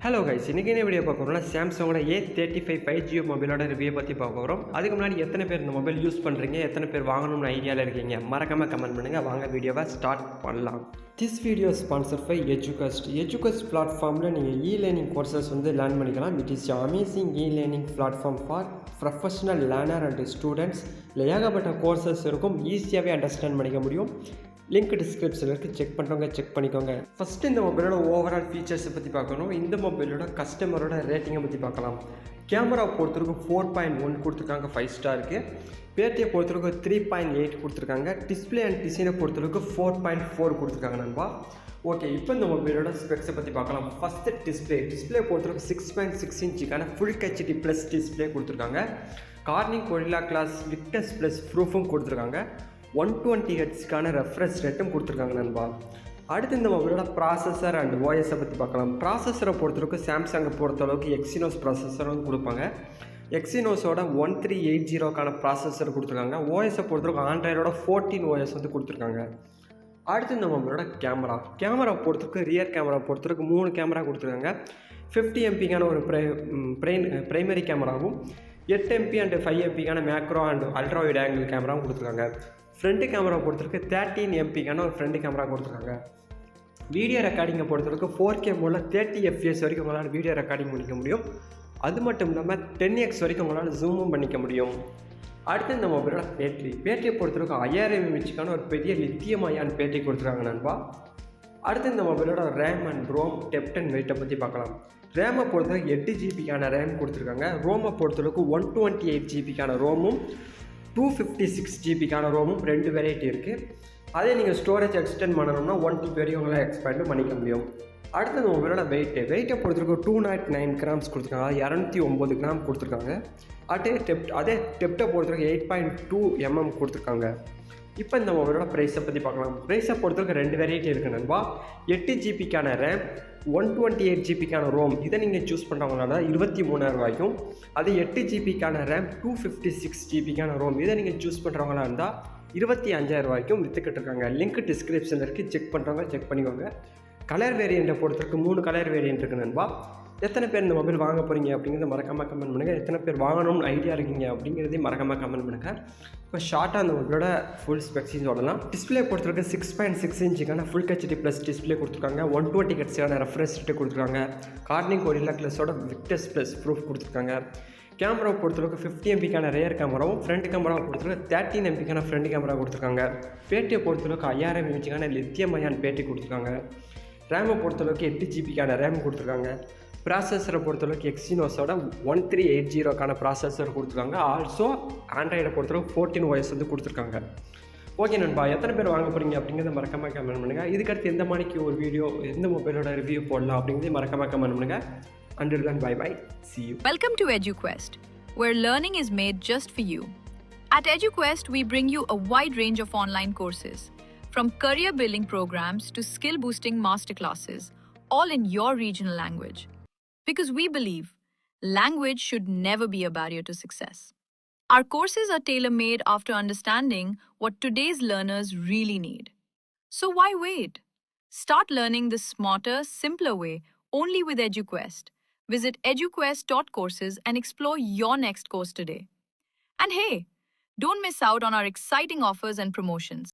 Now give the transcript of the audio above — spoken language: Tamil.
ஹலோ கைஸ், இன்றைக்கி என்ன வீடியோ பார்க்க போகிறோம்னா சாம்சங்கோட A35 5G மொபைலோட ரிவ்யூ பற்றி பார்க்க போகிறோம். அதுக்கு முன்னாடி எத்தனை பேர் இந்த மொபைல் யூஸ் பண்ணுறீங்க, எத்தனை பேர் வாங்கணும்னு ஐடியாவில் இருக்கீங்க, மறக்காமல் கமெண்ட் பண்ணுங்கள். வாங்க வீடியோவை ஸ்டார்ட் பண்ணலாம். திஸ் வீடியோ ஸ்பான்சர் பை எஜுகஸ்ட் பிளாட்ஃபார்மில் நீங்கள் லேர்னிங் கோர்சஸ் லேர்ன் பண்ணிக்கலாம். It is amazing learning platform for professional learner and students. இல்லை ஏகப்பட்ட கோர்சஸ் இருக்கும், ஈஸியாகவே அண்டர்ஸ்டாண்ட் பண்ணிக்க முடியும். லிங்க் டிஸ்கிரிப்ஷனில் இருக்குது, செக் பண்ணுறவங்க செக் பண்ணிக்கோங்க. ஃபஸ்ட்டு இந்த மொபைலோட ஓவரால் ஃபீச்சர்ஸை பற்றி பார்க்கணும். இந்த மொபைலோட கஸ்டமரோட ரேட்டிங்கை பற்றி பார்க்கலாம். கேமரா பொறுத்தவரைக்கும் 4.1 கொடுத்துருக்காங்க, 5 ஸ்டாருக்கு. பேட்டியை பொறுத்தவரைக்கும் 3.8 கொடுத்துருக்காங்க. டிஸ்பிளே அண்ட் டிசைனை பொறுத்தவரைக்கும் 4.4 கொடுத்துருக்காங்க நண்பா. ஓகே, இப்போ இந்த மொபைலோட ஸ்பெக்ஸை பற்றி பார்க்கலாம். ஃபஸ்ட்டு டிஸ்பிளே பொறுத்தவரைக்கும் 6.6 இன்ச்சுக்கான ஃபுல் ஹெச்டி ப்ளஸ் டிஸ்பிளே கொடுத்துருக்காங்க. Corning Gorilla glass Victus plus ப்ரூஃபும் கொடுத்துருக்காங்க. 120 ஹெர்ட்ஸ்க்கான ரெஃப்ரெஷ் ரேட்டும் கொடுத்துருக்காங்க நண்பா. அடுத்து இந்த மொபைலோட ப்ராசஸர் அண்ட் ஓஎஸை பற்றி பார்க்கலாம். ப்ராசஸரை பொறுத்தளவுக்கு சாம்சங்கை பொறுத்தளவுக்கு எக்ஸினோஸ் ப்ராசஸரும் கொடுப்பாங்க. எக்ஸினோஸோட 1380க்கான ப்ராசஸர் கொடுத்துருக்காங்க. ஓஎஸை பொறுத்தளவுக்கு ஆண்ட்ராய்டோட 14 ஓஎஸ் கொடுத்துருக்காங்க. அடுத்து இந்த மொபைலோட கேமரா பொறுத்தவரைக்கும் ரியர் கேமரா பொறுத்தவரைக்கும் 3 கேமரா கொடுத்துருக்காங்க. 50 எம்பிக்கான ஒரு பிரைமரி கேமராவும் 8 MP அண்ட் 5 MPக்கான macro and ultra wide angle கேமராவும் கொடுத்துருக்காங்க. ஃப்ரண்ட் கேமரா பொறுத்தவரைக்கும் 13 MPக்கான ஒரு ஃப்ரண்ட் கேமரா கொடுத்துருக்காங்க. வீடியோ ரெக்கார்டிங்கை பொறுத்தவரைக்கும் 4K மோடில் 30 FPS வரைக்கும் உங்களால் வீடியோ ரெக்கார்டிங் பண்ணிக்க முடியும். அது மட்டும் இல்லாமல் 10x வரைக்கும் உங்களால் ஜூமும் பண்ணிக்க முடியும். அடுத்து இந்த மொபைலோட பேட்டரியை பொறுத்தவரைக்கும் 5000 mAhக்கான ஒரு பெரிய லித்தியம் அயான் பேட்டரி கொடுத்துருக்காங்க நண்பா. அடுத்து இந்த மொபைலோட RAM and ROM depth and வெயிட்டை பற்றி பார்க்கலாம். ரேமை பொறுத்தவரைக்கும் 8 GBக்கான ரேம் கொடுத்துருக்காங்க. ரோமை பொறுத்தளவுக்கு 128 GBக்கான ரோமும் 256 GBக்கான ரோமும் 2 வெரைட்டி இருக்குது. அதே நீங்கள் ஸ்டோரேஜ் எக்ஸ்டெண்ட் பண்ணணும்னா 1 TB வரைக்கும் உங்களால் எக்ஸ்பேண்டும் பண்ணிக்க முடியும். அடுத்தது உங்களோட வெயிட்டை பொறுத்தவரைக்கும் 209 கிராம்ஸ் கொடுத்துருக்காங்க, 209 கிராம் கொடுத்துருக்காங்க. அதே டெப்ட்டை பொறுத்தவரைக்கும் 8.2 mm கொடுத்துருக்காங்க. இப்போ இந்த மொபைலோட ப்ரைஸை பற்றி பார்க்கலாம். ப்ரைஸை பொறுத்தவரைக்கும் 2 வெரைட்டி இருக்குது நண்பா. 8 GBக்கான ரேம், 128 GBக்கான ரோம். இதை நீங்கள் சூஸ் பண்ணுறவங்களால 23,000 ரூபாய்க்கும். அது 8 GBக்கான ரேம், 256 GBக்கான ரோம். இதை நீங்கள் சூஸ் பண்ணுறவங்களா இருந்தால் 25,000 ரூபாய்க்கும் விற்றுக்கிட்டு இருக்காங்க. லிங்க் டிஸ்கிரிப்ஷனில் இருக்குது, செக் பண்ணுறவங்க செக் பண்ணிக்கோங்க. கலர் வேரியண்ட்டை பொறுத்தவரைக்கும் 3 கலர் வேரியண்ட் இருக்குது நண்பா. எத்தனை பேர் இந்த மொபைல் வாங்க போகிறீங்க அப்படிங்கிறத மறக்காமல் கமெண்ட் பண்ணுங்கள். எத்தனை பேர் வாங்கணும்னு ஐடியா இருக்கீங்க அப்படிங்கிறதையும் மறக்காமல் கமெண்ட் பண்ணுங்கள். இப்போ ஷார்ட்டாக அந்த மொபைலோட ஃபுல் ஸ்பெக்ஸையும் சொல்லலாம். டிஸ்பிளே பொறுத்தவரைக்கும் 6.6 இன்ச்சுக்கான ஃபுல் ஹெச்டி ப்ளஸ் டிஸ்பிளே கொடுத்துருக்காங்க. 120 ஹெர்ட்ஸ்க்கான ரெஃப்ரெஷ் ரேட்டு கொடுத்துருக்காங்க. கார்னிங் கொரில்லா கிளாஸோட விக்டஸ் ப்ளஸ் ப்ரூஃப் கொடுத்துருக்காங்க. கேமரா பொறுத்தளவுக்கு 50 MPக்கான ரியர் கேமராவும் ஃப்ரண்ட் கேமராவை பொறுத்தளவுக்கு 13 MPக்கான ஃப்ரண்ட் கேமரா கொடுத்துருக்காங்க. பேட்டியை பொறுத்தளவுக்கு 5000 mAhக்கான லித்தியம் அயான் பேட்டி கொடுத்துருக்காங்க. ரேமை பொறுத்தளவுக்கு 8 GBக்கான ரேம் கொடுத்துருக்காங்க. ப்ராசஸரை பொறுத்தளவுக்கு எக்ஸினோஸோட 1380க்கான ப்ராசஸர் கொடுத்துருக்காங்க. ஆல்சோ ஆண்ட்ராய்டை பொறுத்தளவுக்கு 14 OS கொடுத்துருக்காங்க. ஓகே நண்பா, எத்தனை பேர் வாங்க போகிறீங்க அப்படிங்கிறத மறக்காமல் கமெண்ட் பண்ணுங்கள். இதுக்கடுத்து எந்த மாதிரிக்கு ஒரு வீடியோ, எந்த மொபைலோட ரிவ்யூ போடலாம் அப்படிங்கிறத மறக்காமல் கமெண்ட் பண்ணுங்கள். Until then, bye-bye. See you. Welcome to EduQuest, where learning is made just for you. At EduQuest, we bring you a wide range of online courses, from career building programs to skill boosting masterclasses, all in your regional language. Because we believe language should never be a barrier to success. Our courses are tailor-made after understanding what today's learners really need. So why wait? Start learning the smarter, simpler way only with EduQuest. Visit eduquest.courses and explore your next course today. And hey, don't miss out on our exciting offers and promotions.